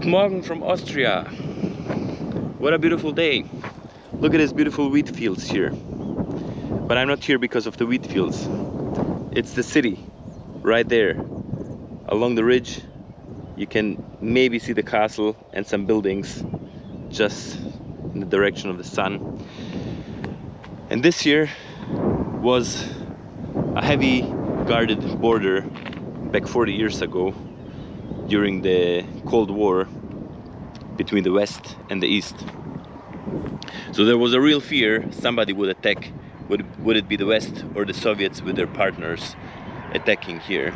Guten Morgen from Austria. What a beautiful day. Look at these beautiful wheat fields here. But I'm not here because of the wheat fields. It's the city, right there. Along the ridge, you can maybe see the castle and some buildings just in the direction of the sun. And this here was a heavy guarded border back 40 years ago during the Cold War between the West and the East. So there was a real fear somebody would attack. Would it be the West or the Soviets with their partners attacking here?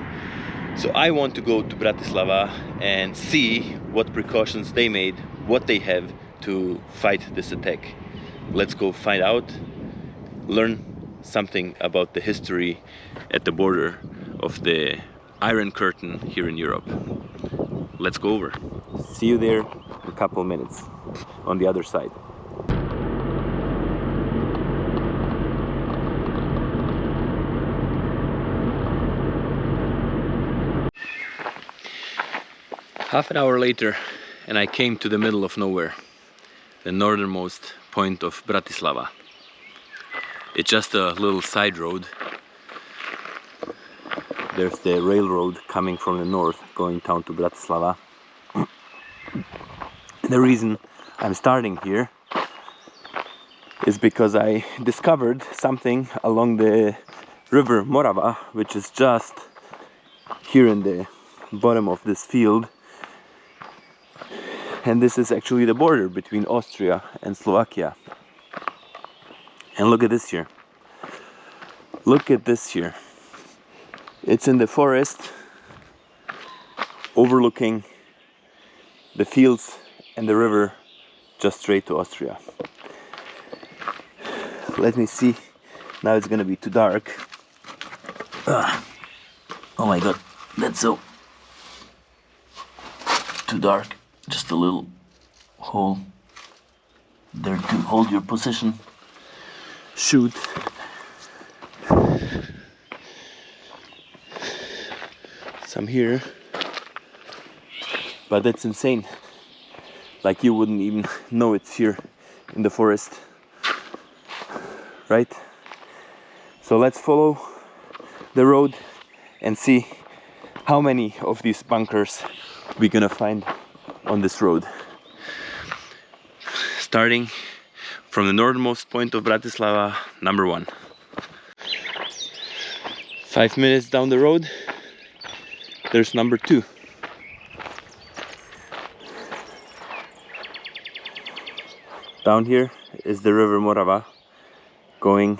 So I want to go to Bratislava and see what precautions they made, what they have to fight this attack. Let's go find out, learn something about the history at the border of the Iron Curtain here in Europe. Let's go over. See you there in a couple of minutes on the other side. Half an hour later and I came to the middle of nowhere, the northernmost point of Bratislava. It's just a little side road. There's the railroad coming from the north going down to Bratislava. The reason I'm starting here is because I discovered something along the river Morava, which is just here in the bottom of this field. And this is actually the border between Austria and Slovakia. And look at this here. Look at this here. It's in the forest, overlooking the fields and the river, just straight to Austria. Let me see. Now it's gonna be too dark. Oh my god, that's so too dark. Just a little hole there to hold your position. Shoot. Some here, but that's insane. Like you wouldn't even know it's here in the forest, right? So let's follow the road and see how many of these bunkers we're gonna find on this road. Starting from the northernmost point of Bratislava, number 1. 5 minutes down the road, there's number 2. Down here is the river Morava going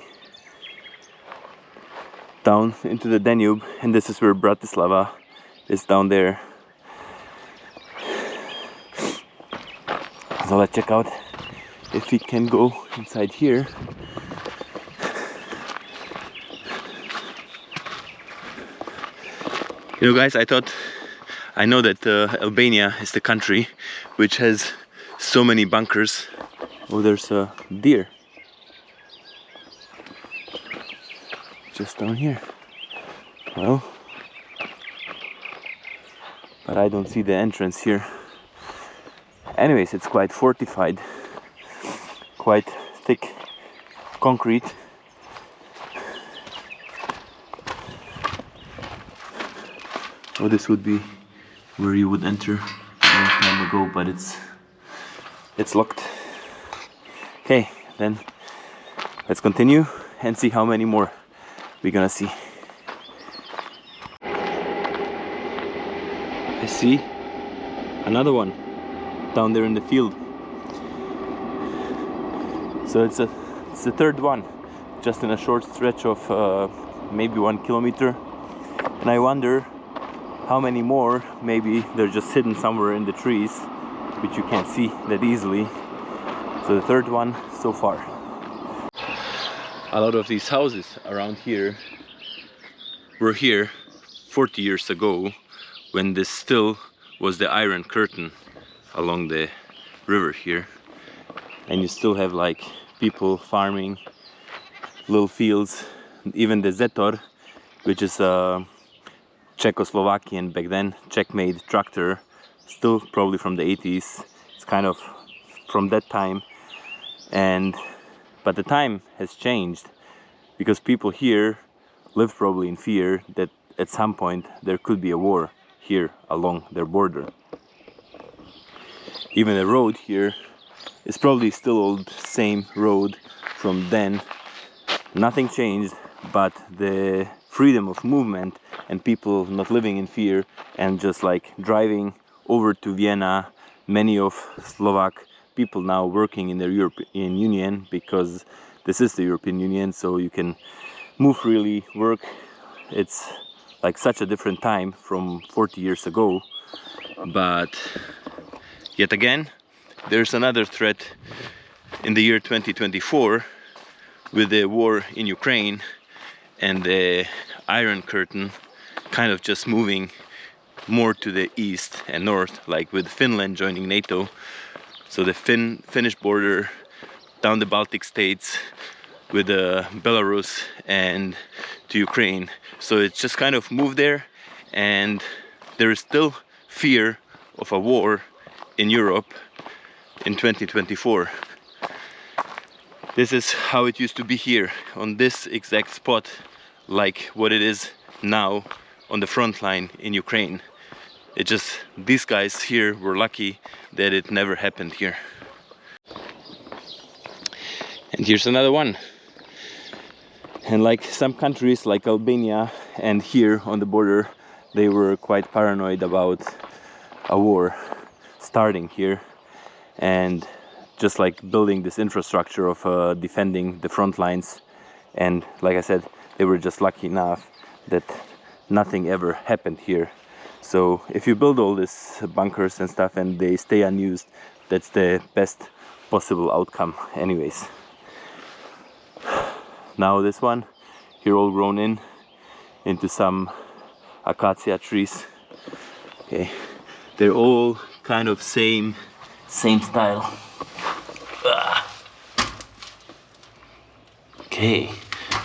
down into the Danube, and this is where Bratislava is down there. So let's check out if we can go inside here. You know guys, I know that Albania is the country which has so many bunkers. Oh, there's a deer just down here. Well, but I don't see the entrance here. Anyways, it's quite fortified, quite thick concrete. Oh, this would be where you would enter a long time ago, but it's locked. Okay, then let's continue and see how many more we're gonna see. I see another one down there in the field. So it's the third one, just in a short stretch of maybe 1 kilometer. And I wonder how many more. Maybe they're just hidden somewhere in the trees, which you can't see that easily. So the third one so far. A lot of these houses around here were here 40 years ago, when this still was the Iron Curtain along the river here. And you still have like people farming, little fields. Even the Zetor, which is a Czechoslovakian, back then Czech-made tractor, still probably from the 80s. It's kind of from that time, but the time has changed because people here live probably in fear that at some point there could be a war here along their border. Even the road here is probably still old, same road from then. Nothing changed, but the freedom of movement and people not living in fear and just like driving over to Vienna. Many of Slovak people now working in the European Union, because this is the European Union, so you can move freely, work. It's like such a different time from 40 years ago. But yet again, there's another threat in the year 2024 with the war in Ukraine and the Iron Curtain kind of just moving more to the east and north, like with Finland joining NATO. So the Finnish border down the Baltic states with Belarus and to Ukraine. So it's just kind of moved there, and there is still fear of a war in Europe in 2024. This is how it used to be here on this exact spot, like what it is now on the front line in Ukraine. It just, these guys here were lucky that it never happened here. And here's another one. And like some countries like Albania and here on the border, they were quite paranoid about a war starting here, and just like building this infrastructure of defending the front lines. And like I said, they were just lucky enough that nothing ever happened here. So if you build all these bunkers and stuff and they stay unused, that's the best possible outcome anyways. Now this one here, all grown into some acacia trees. Okay, they're all kind of same style. Okay,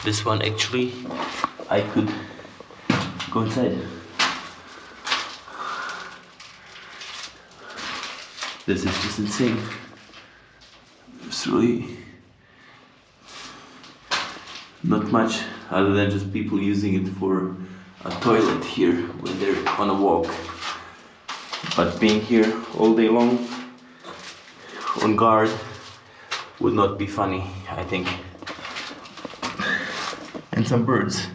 this one actually I could go inside. This is just insane. It's really not much other than just people using it for a toilet here when they're on a walk. But being here all day long on guard would not be funny, I think. And some birds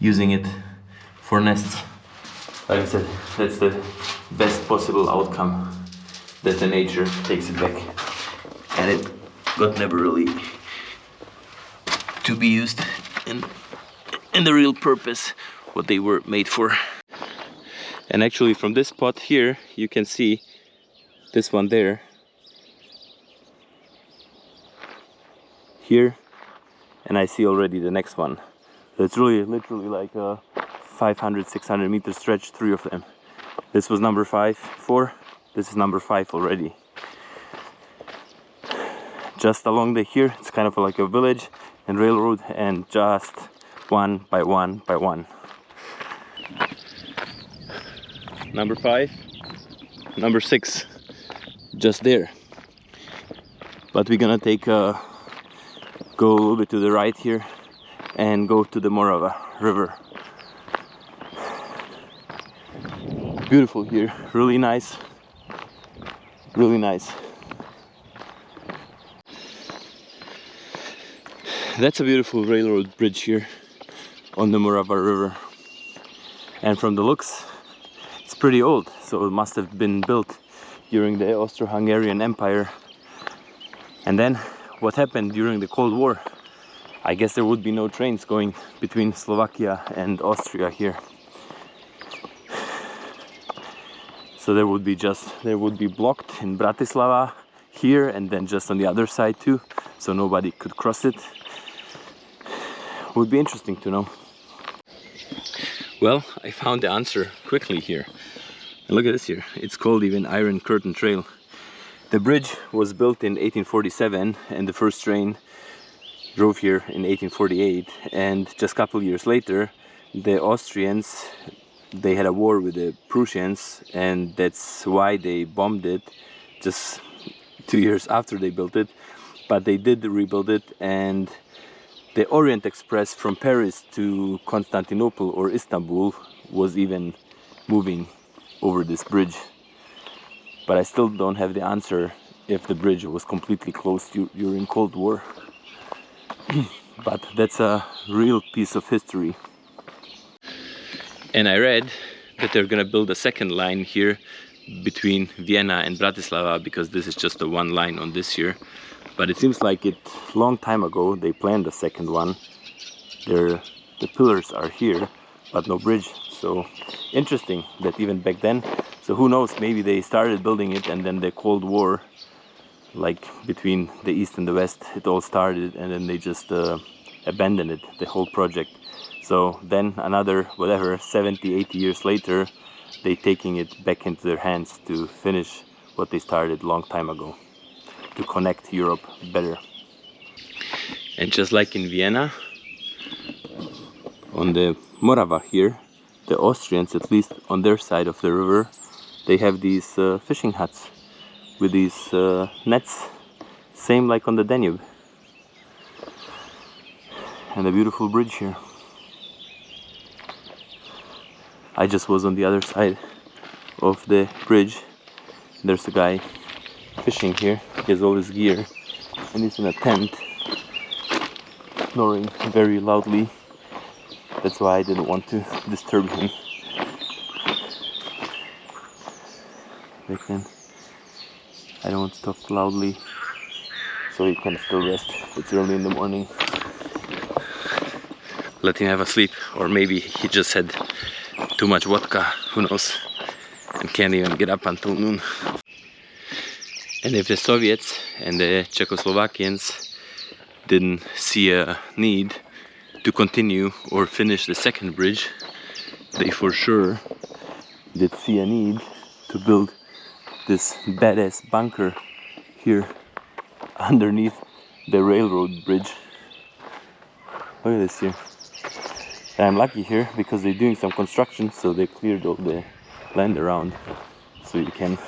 using it for nests. Like I said, that's the best possible outcome, that the nature takes it back. And it got never really to be used in the real purpose what they were made for. And actually from this spot here you can see this one there, here, and I see already the next one. So it's really literally like a 500-600 meter stretch, 3 of them. This was number 4, this is number 5 already. Just along the here, it's kind of like a village and railroad, and just one by one by one. Number 5, number 6, just there. But we're gonna take go a little bit to the right here and go to the Morava river. Beautiful here, really nice, really nice. That's a beautiful railroad bridge here on the Morava river, and from the looks it's pretty old, so it must have been built during the Austro-Hungarian Empire. And then what happened during the Cold War? I guess there would be no trains going between Slovakia and Austria here. So there would be blocked in Bratislava here, and then just on the other side too, so nobody could cross it. Would be interesting to know. Well, I found the answer quickly here. And look at this here. It's called even Iron Curtain Trail. The bridge was built in 1847 and the first train drove here in 1848, and just a couple years later the Austrians they had a war with the Prussians, and that's why they bombed it just 2 years after they built it. But they did rebuild it, and the Orient Express from Paris to Constantinople or Istanbul was even moving over this bridge. But I still don't have the answer if the bridge was completely closed during Cold War. But that's a real piece of history. And I read that they're gonna build a second line here between Vienna and Bratislava, because this is just the one line on this year. But it seems like it long time ago they planned the second one. The pillars are here, but no bridge. So interesting that even back then. So who knows, maybe they started building it, and then the Cold War, like between the East and the West, it all started, and then they just abandoned it, the whole project. So then another, whatever, 70, 80 years later, they taking it back into their hands to finish what they started long time ago, to connect Europe better. And just like in Vienna, on the Morava here, the Austrians, at least on their side of the river, they have these fishing huts with these nets, same like on the Danube. And a beautiful bridge here. I just was on the other side of the bridge. There's a guy fishing here. He has all his gear and he's in a tent, snoring very loudly. That's why I didn't want to disturb him. I don't want to talk loudly, so he can still rest. It's early in the morning. Let him have a sleep, or maybe he just had too much vodka, who knows, and can't even get up until noon. And if the Soviets and the Czechoslovakians didn't see a need to continue or finish the second bridge, they for sure did see a need to build this badass bunker here underneath the railroad bridge. Look at this here. And I'm lucky here because they're doing some construction, so they cleared all the land around, so you can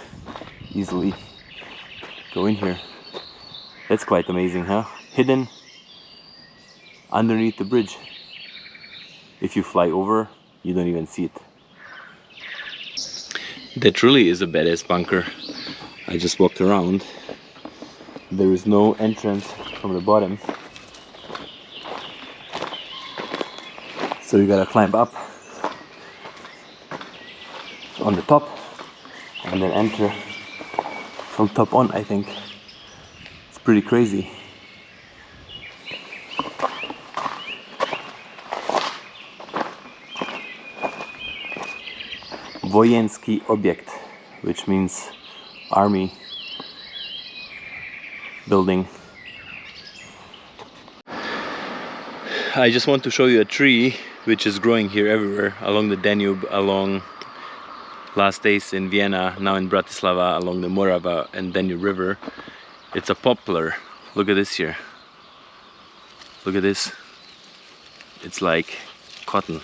easily go in here. That's quite amazing, huh? Hidden underneath the bridge. If you fly over, you don't even see it. That truly is a badass bunker. I just walked around. There is no entrance from the bottom, so you gotta climb up on the top and then enter from top on, I think. It's pretty crazy. Wojenski objekt, which means army building. I just want to show you a tree which is growing here everywhere along the Danube, along last days in Vienna, now in Bratislava, along the Morava and Danube River. It's a poplar. Look at this here. Look at this. It's like cotton.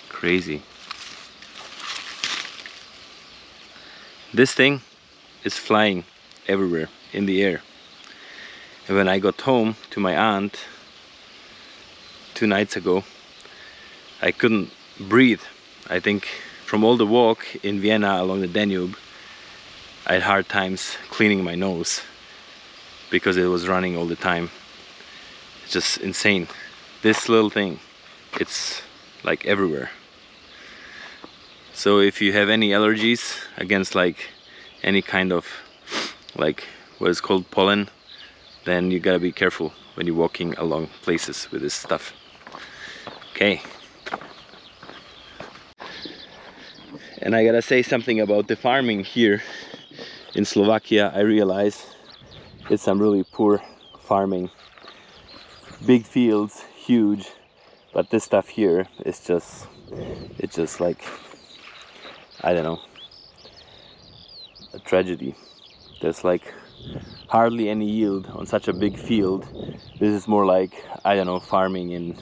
Crazy. This thing is flying everywhere in the air. And when I got home to my aunt 2 nights ago, I couldn't breathe. I think from all the walk in Vienna along the Danube, I had hard times cleaning my nose because it was running all the time. It's just insane. This little thing, it's like everywhere. So if you have any allergies against like any kind of like what is called pollen, then you gotta be careful when you're walking along places with this stuff. Okay. And I gotta say something about the farming here in Slovakia. I realize it's some really poor farming. Big fields, huge, but this stuff here is just, it's just like, I don't know, a tragedy. There's like hardly any yield on such a big field. This is more like, I don't know, farming in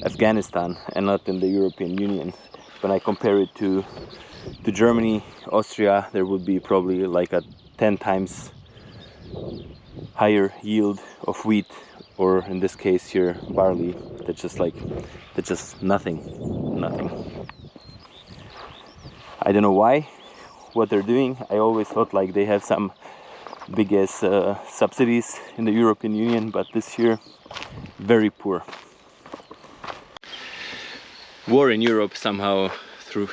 Afghanistan and not in the European Union. When I compare it to Germany, Austria, there would be probably like a 10 times higher yield of wheat, or in this case here barley. That's just nothing. I don't know why, what they're doing. I always thought like they have some big ass subsidies in the European Union, but this year very poor. War in Europe somehow throughout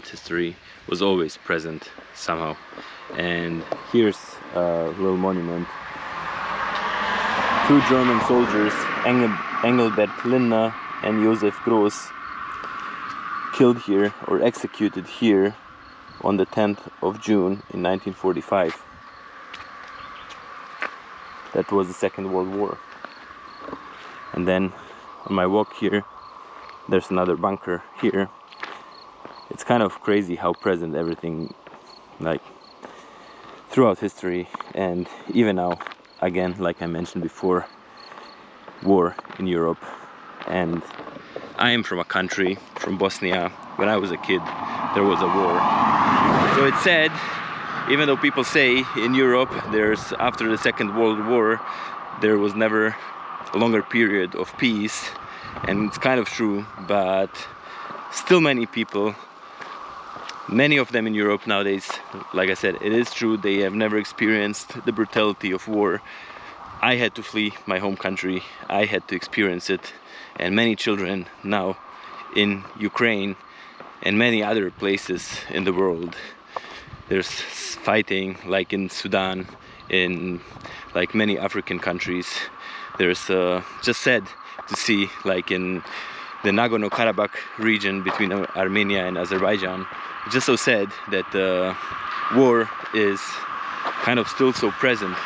history was always present somehow. And here's a little monument. 2 German soldiers, Engelbert Lindner and Josef Gross, killed here or executed here on the 10th of June in 1945. That was the Second World War. And then on my walk here, there's another bunker here. It's kind of crazy how present everything, like throughout history, and even now, again, like I mentioned before, war in Europe. And I am from a country, from Bosnia. When I was a kid, there was a war. So it's sad, even though people say in Europe, after the Second World War, there was never a longer period of peace, and it's kind of true, but still many of them in Europe nowadays, like I said, it is true, they have never experienced the brutality of war. I had to flee my home country, I had to experience it, and many children now in Ukraine and many other places in the world, there's fighting, like in Sudan, in like many African countries. There's just sad to see, like in the Nagorno-Karabakh region between Armenia and Azerbaijan. It's just so sad that war is kind of still so present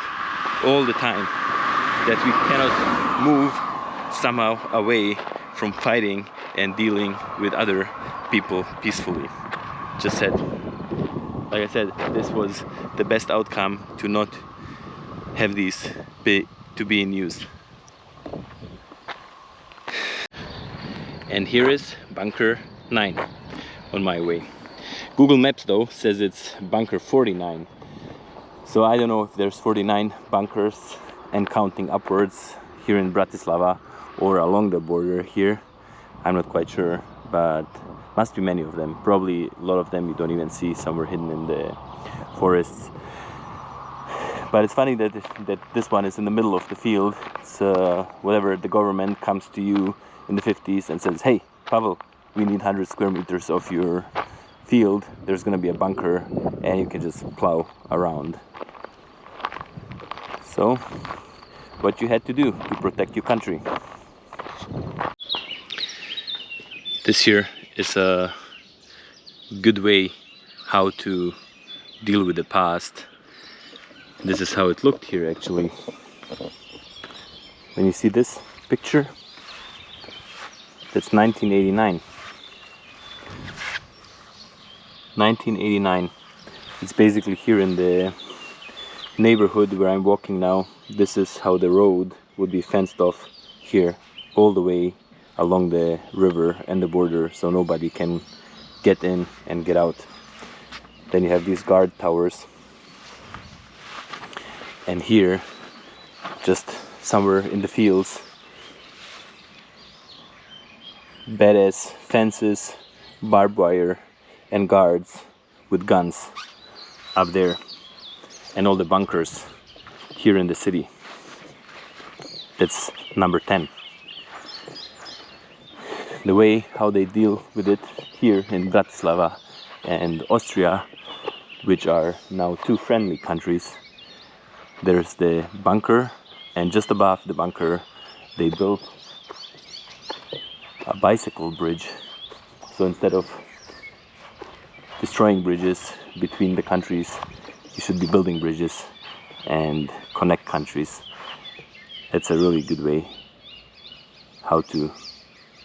all the time, that we cannot move somehow away from fighting and dealing with other people peacefully. Just sad. Like I said, this was the best outcome to not have these to be in use. And here is bunker 9 on my way. Google Maps though says it's bunker 49. So I don't know if there's 49 bunkers and counting upwards here in Bratislava or along the border here. I'm not quite sure, but must be many of them. Probably a lot of them you don't even see, somewhere hidden in the forests. But it's funny that this one is in the middle of the field. It's whatever, the government comes to you in the 50s and says, hey, Pavel, we need 100 square meters of your field. There's gonna be a bunker and you can just plow around. So, what you had to do to protect your country. This here is a good way how to deal with the past. This is how it looked here actually. When you see this picture, that's 1989. 1989. It's basically here in the neighborhood where I'm walking now. This is how the road would be fenced off here all the way along the river and the border, so nobody can get in and get out. Then you have these guard towers, and here, just somewhere in the fields, badass fences, barbed wire, and guards with guns up there, and all the bunkers here in the city. That's number 10. The way how they deal with it here in Bratislava and Austria, which are now 2 friendly countries, there's the bunker, and just above the bunker they built a bicycle bridge. So instead of destroying bridges between the countries, you should be building bridges and connect countries. It's a really good way how to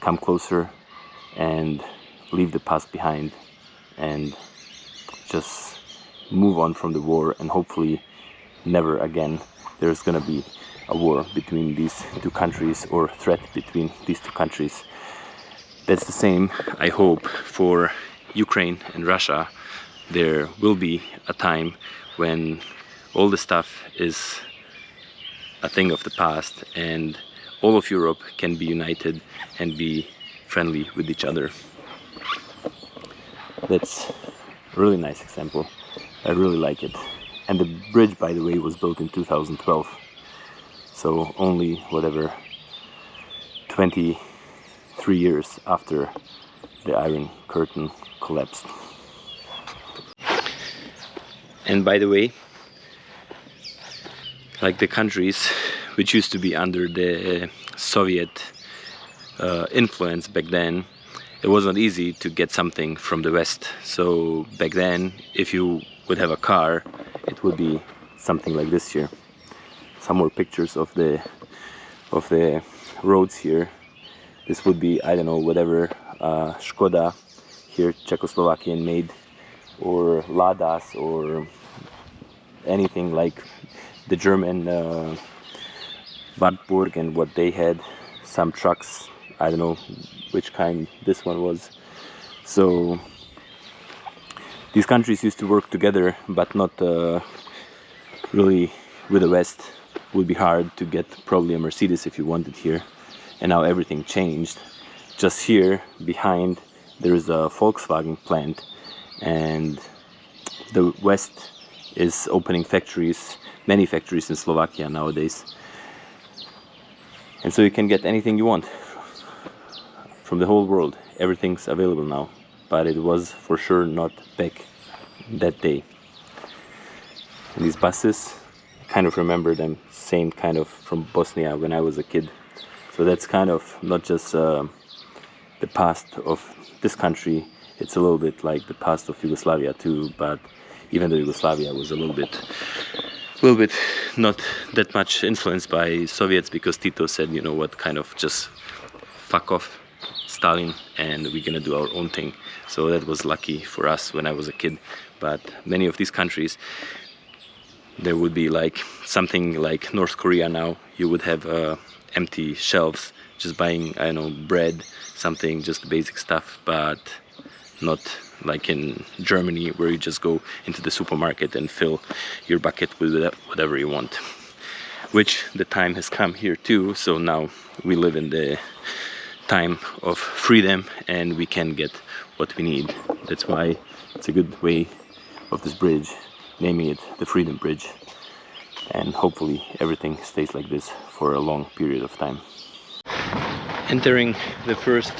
come closer and leave the past behind and just move on from the war, and hopefully never again there's gonna be a war between these two countries or threat between these two countries. That's the same, I hope, for Ukraine and Russia. There will be a time when all the stuff is a thing of the past and all of Europe can be united and be friendly with each other. That's a really nice example. I really like it. And the bridge, by the way, was built in 2012. So only, whatever, 23 years after the Iron Curtain collapsed. And by the way, like the countries which used to be under the Soviet influence back then, it was not easy to get something from the West. So back then, if you would have a car, it would be something like this here. Some more pictures of the roads here. This would be, I don't know, whatever, Skoda here, Czechoslovakian made, or Ladas, or anything like the German Wartburg and what they had. Some trucks, I don't know which kind this one was. So these countries used to work together, but not really with the West. It would be hard to get probably a Mercedes if you wanted here. And now everything changed. Just here behind there is a Volkswagen plant, and the West is opening factories, many factories in Slovakia nowadays. And so you can get anything you want from the whole world. Everything's available now, but it was for sure not back that day. And these buses, I kind of remember them, same kind of from Bosnia when I was a kid. So that's kind of not just the past of this country, it's a little bit like the past of Yugoslavia too, but even though Yugoslavia was a little bit not that much influenced by Soviets, because Tito said, you know what, kind of just fuck off Stalin and we're gonna do our own thing. So that was lucky for us when I was a kid. But many of these countries, there would be like something like North Korea now. You would have empty shelves, just buying, I don't know, bread, something, just basic stuff, but not like in Germany where you just go into the supermarket and fill your bucket with whatever you want. Which the time has come here too, so now we live in the time of freedom and we can get what we need. That's why it's a good way of this bridge, naming it the Freedom Bridge, and hopefully everything stays like this for a long period of time. Entering the first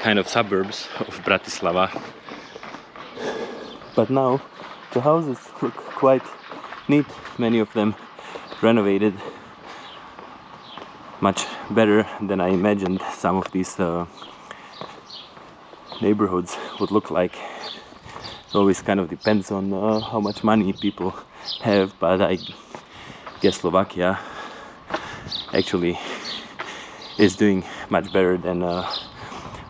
kind of suburbs of Bratislava. But now the houses look quite neat, many of them renovated much better than I imagined some of these neighborhoods would look like. It always kind of depends on how much money people have, but I guess Slovakia actually is doing much better than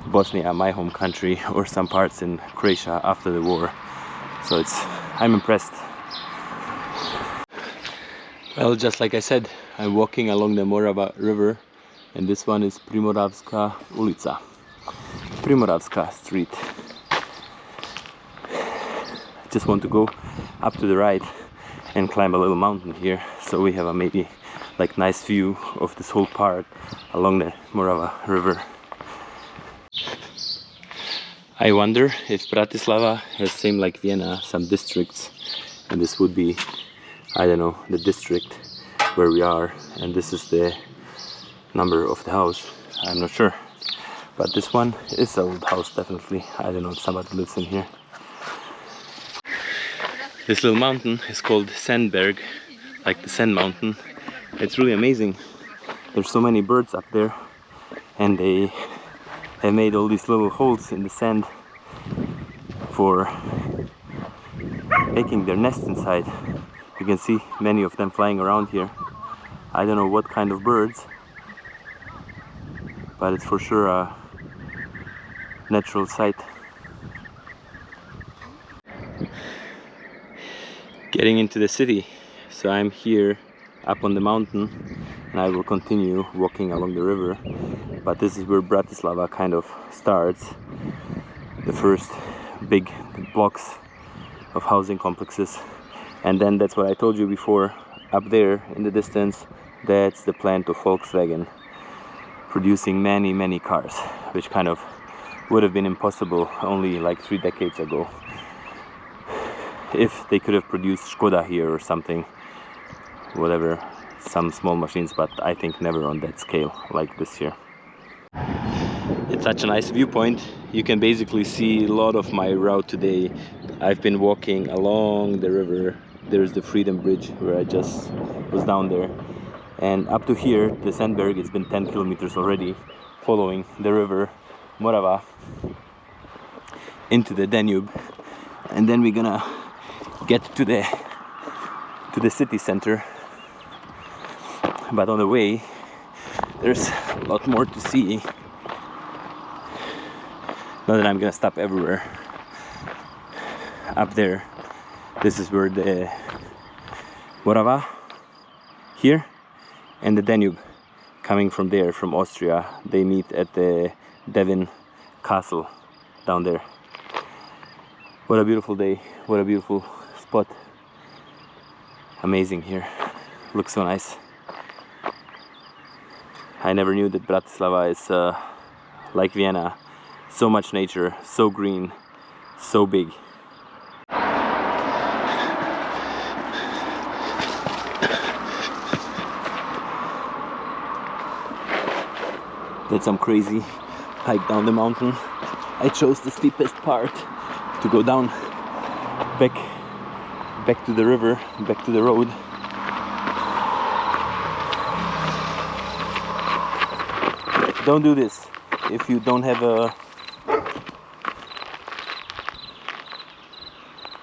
Bosnia, my home country, or some parts in Croatia after the war. So I'm impressed. Well, just like I said, I'm walking along the Morava river, and this one is Primoravska ulica, Primoravska street. I just want to go up to the right and climb a little mountain here, so we have a maybe like nice view of this whole part along the Morava river. I wonder if Bratislava has same like Vienna, some districts, and this would be, I don't know, the district where we are, and this is the number of the house. I'm not sure, but this one is an old house definitely. I don't know if somebody lives in here. This little mountain is called Sandberg, like the Sand Mountain. It's really amazing. There's so many birds up there, and they have made all these little holes in the sand for making their nests inside. You can see many of them flying around here. I don't know what kind of birds, but it's for sure a natural sight. Getting into the city. So I'm here up on the mountain, and I will continue walking along the river. But this is where Bratislava kind of starts. The first big blocks of housing complexes, and then that's what I told you before, up there in the distance, that's the plant of Volkswagen, producing many cars, which kind of would have been impossible only like 3 decades ago, if they could have produced Skoda here or something, whatever, some small machines, but I think never on that scale like this here. It's such a nice viewpoint. You can basically see a lot of my route today. I've been walking along the river. There's the Freedom Bridge where I just was down there, and up to here, the Sandberg, it's been 10 kilometers already, following the river Morava into the Danube, and then we're gonna get to the city center. But on the way, there's a lot more to see. Not that I'm gonna stop everywhere. Up there, this is where the Morava here and the Danube, coming from there, from Austria, they meet at the Devin Castle down there. What a beautiful day, what a beautiful spot. Amazing here, looks so nice. I never knew that Bratislava is like Vienna. So much nature, so green, so big. That's some crazy hike down the mountain. I chose the steepest part to go down back to the river, back to the road. Don't do this if you don't have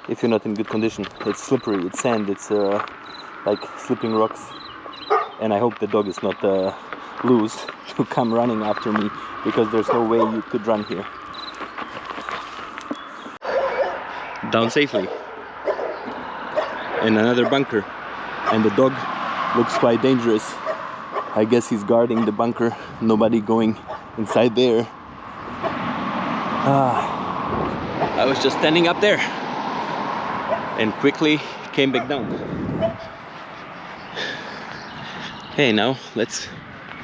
if you're not in good condition. It's slippery, it's sand, it's like slipping rocks, and I hope the dog is not loose to come running after me, because there's no way you could run here. Down safely, in another bunker, and the dog looks quite dangerous. I guess he's guarding the bunker, nobody going inside there. I was just standing up there and quickly came back down. Okay, now let's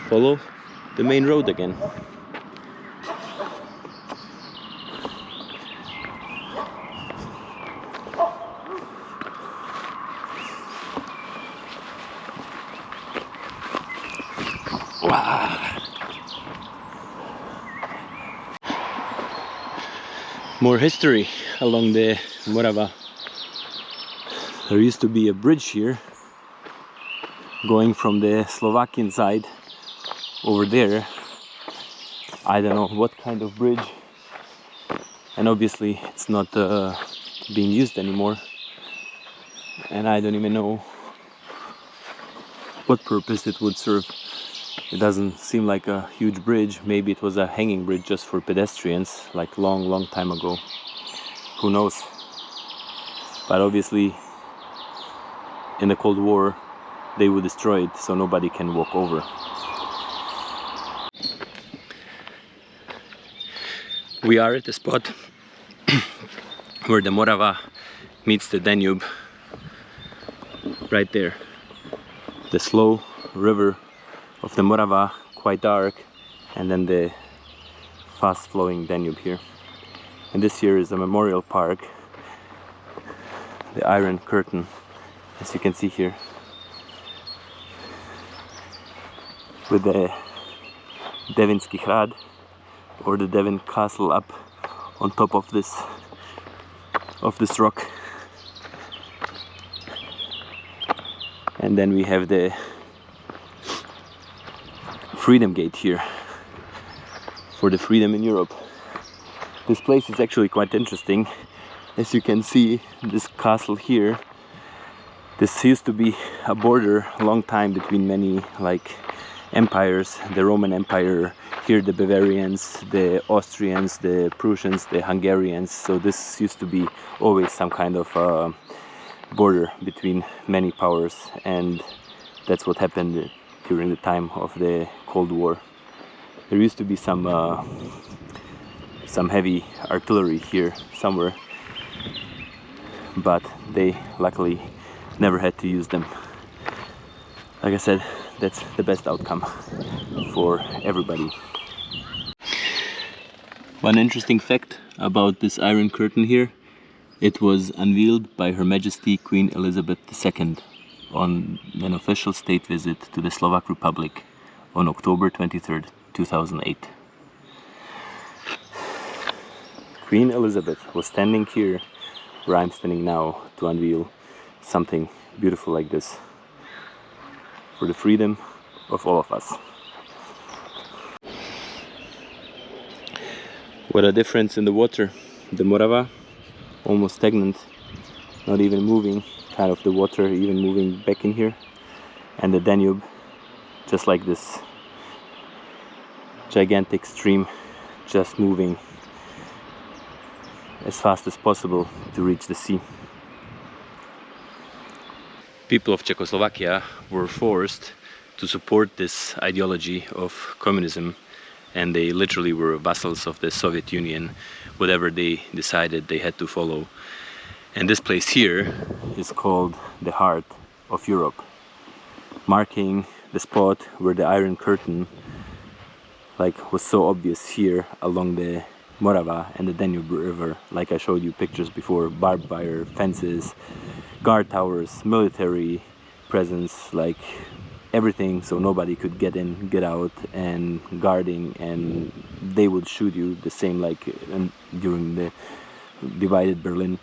follow the main road again. Wow. More history along the Morava. There used to be a bridge here going from the Slovakian side over there. I don't know what kind of bridge, and obviously it's not being used anymore, and I don't even know what purpose it would serve. It doesn't seem like a huge bridge. Maybe it was a hanging bridge just for pedestrians, like long time ago. Who knows? But obviously in the Cold War they would destroy it so nobody can walk over. We are at the spot where the Morava meets the Danube. Right there. The slow river of the Morava, quite dark, and then the fast flowing Danube here. And this here is a memorial park, the Iron Curtain, as you can see here, with the Devinski Hrad, or the Devin Castle, up on top of this rock. And then we have the Freedom Gate here for the freedom in Europe. This place is actually quite interesting. As you can see, this castle here, this used to be a border a long time between many like empires, the Roman Empire, here the Bavarians, the Austrians, the Prussians, the Hungarians. So this used to be always some kind of border between many powers, and that's what happened during the time of the Cold War. There used to be some heavy artillery here somewhere, but they luckily never had to use them. Like I said, that's the best outcome for everybody. One interesting fact about this Iron Curtain here: it was unveiled by Her Majesty Queen Elizabeth II on an official state visit to the Slovak Republic on October 23rd, 2008. Queen Elizabeth was standing here where I'm standing now to unveil something beautiful like this for the freedom of all of us. What a difference in the water. The Morava, almost stagnant, not even moving, kind of the water even moving back in here, and the Danube, just like this gigantic stream, just moving as fast as possible to reach the sea. People of Czechoslovakia were forced to support this ideology of communism, and they literally were vassals of the Soviet Union. Whatever they decided, they had to follow. And this place here is called the heart of Europe, marking the spot where the Iron Curtain was so obvious here along the Morava and the Danube River. Like I showed you pictures before, barbed wire fences, guard towers, military presence, like everything, so nobody could get in, get out, and guarding, and they would shoot you the same like during the divided Berlin.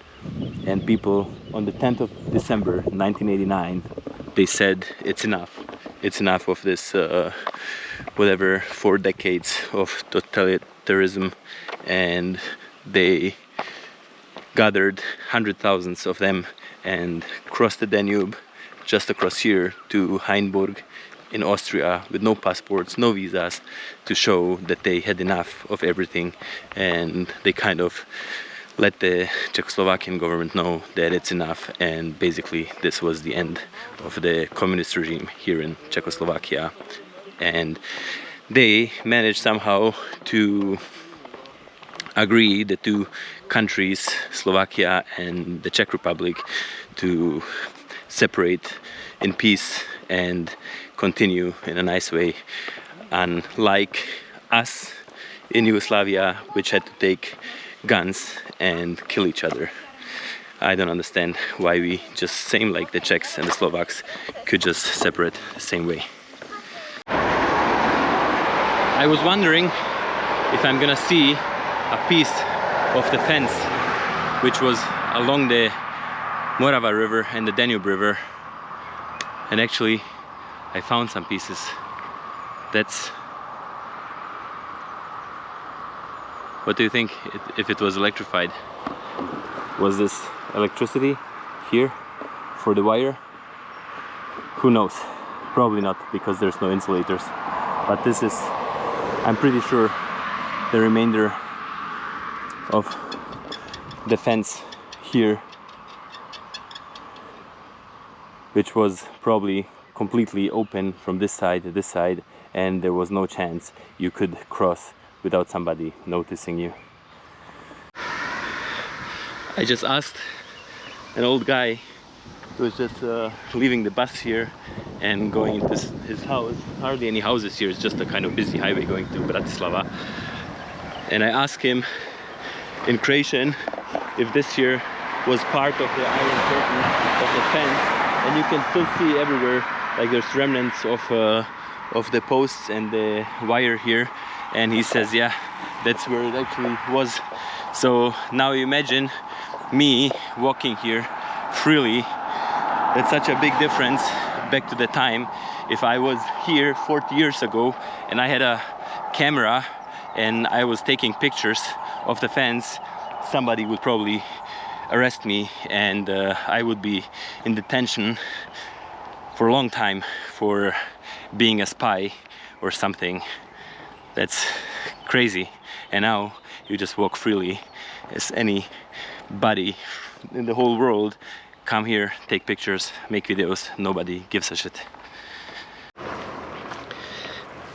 And people on the 10th of December 1989, they said it's enough of this whatever 4 decades of totalitarianism, and they gathered 100,000s of them and crossed the Danube just across here to Hainburg in Austria with no passports, no visas, to show that they had enough of everything, and they kind of let the Czechoslovakian government know that it's enough, and basically this was the end of the communist regime here in Czechoslovakia. And they managed somehow to agree, the two countries, Slovakia and the Czech Republic, to separate in peace and continue in a nice way, unlike us in Yugoslavia, which had to take guns and kill each other. I don't understand why we just, same like the Czechs and the Slovaks, could just separate the same way. I was wondering if I'm gonna see a piece of the fence which was along the Morava River and the Danube River, and actually I found some pieces. That's... What do you think if it was electrified? Was this electricity here for the wire? Who knows? Probably not, because there's no insulators. But this is, I'm pretty sure, the remainder of the fence here, which was probably completely open from this side to this side, and there was no chance you could cross without somebody noticing you. I just asked an old guy who was just leaving the bus here and going into his house. Hardly any houses here, it's just a kind of busy highway going to Bratislava. And I asked him in Croatian if this here was part of the Iron Curtain of the fence, and you can still see everywhere, like there's remnants of the posts and the wire here. And he says, yeah, that's where it actually was. So now you imagine me walking here freely. That's such a big difference back to the time. If I was here 40 years ago and I had a camera and I was taking pictures of the fence, somebody would probably arrest me, and I would be in detention for a long time for being a spy or something. That's crazy. And now you just walk freely as anybody in the whole world. Come here, take pictures, make videos, nobody gives a shit.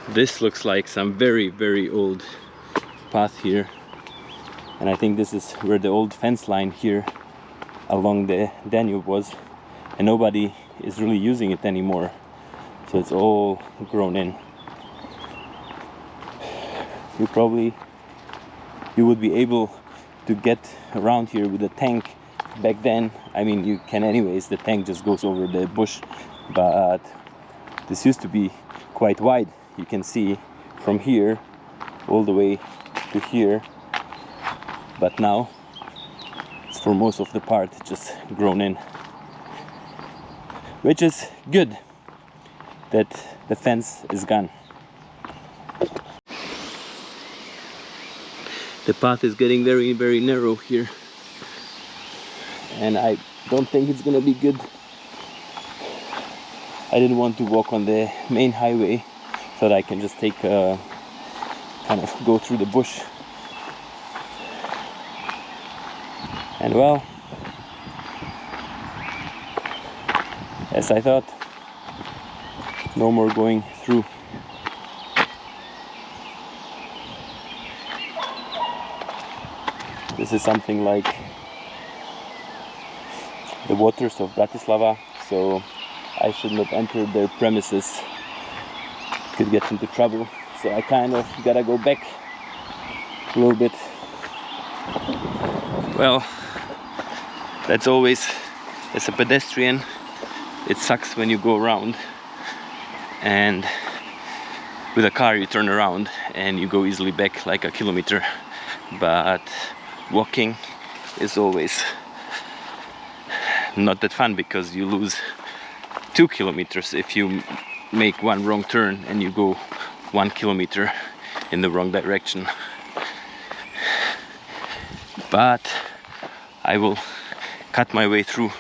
This looks like some very, very old path here. And I think this is where the old fence line here along the Danube was. And nobody is really using it anymore. So it's all grown in. You would be able to get around here with a tank back then. I mean, you can anyways, the tank just goes over the bush, but this used to be quite wide. You can see from here all the way to here, but now it's for most of the part just grown in, which is good that the fence is gone. The path is getting very, very narrow here, and I don't think it's gonna be good. I didn't want to walk on the main highway so that I can just take kind of go through the bush. And well, as I thought, no more going through. This is something like the waters of Bratislava, so I should not enter their premises. Could get into trouble, so I kind of gotta go back a little bit. Well, that's always, as a pedestrian, it sucks when you go around, and with a car you turn around and you go easily back like a kilometer, but walking is always not that fun because you lose 2 kilometers if you make one wrong turn and you go 1 kilometer in the wrong direction. But I will cut my way through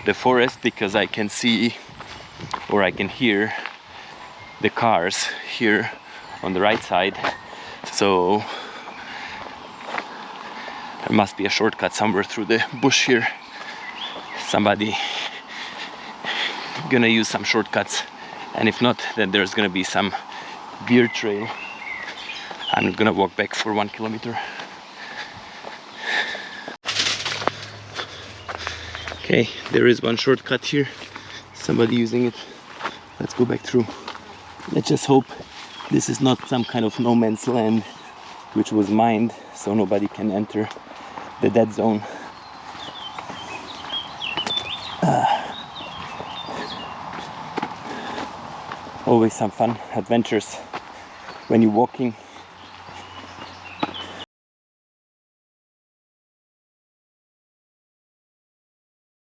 the forest because I can see, or I can hear, the cars here on the right side, so there must be a shortcut somewhere through the bush here. Somebody gonna use some shortcuts, and if not, then there's gonna be some beer trail. I'm not gonna walk back for 1 kilometer. Okay, there is one shortcut here, somebody using it. Let's go back through. Let's just hope this is not some kind of no man's land which was mined, so nobody can enter the dead zone. Always some fun adventures when you're walking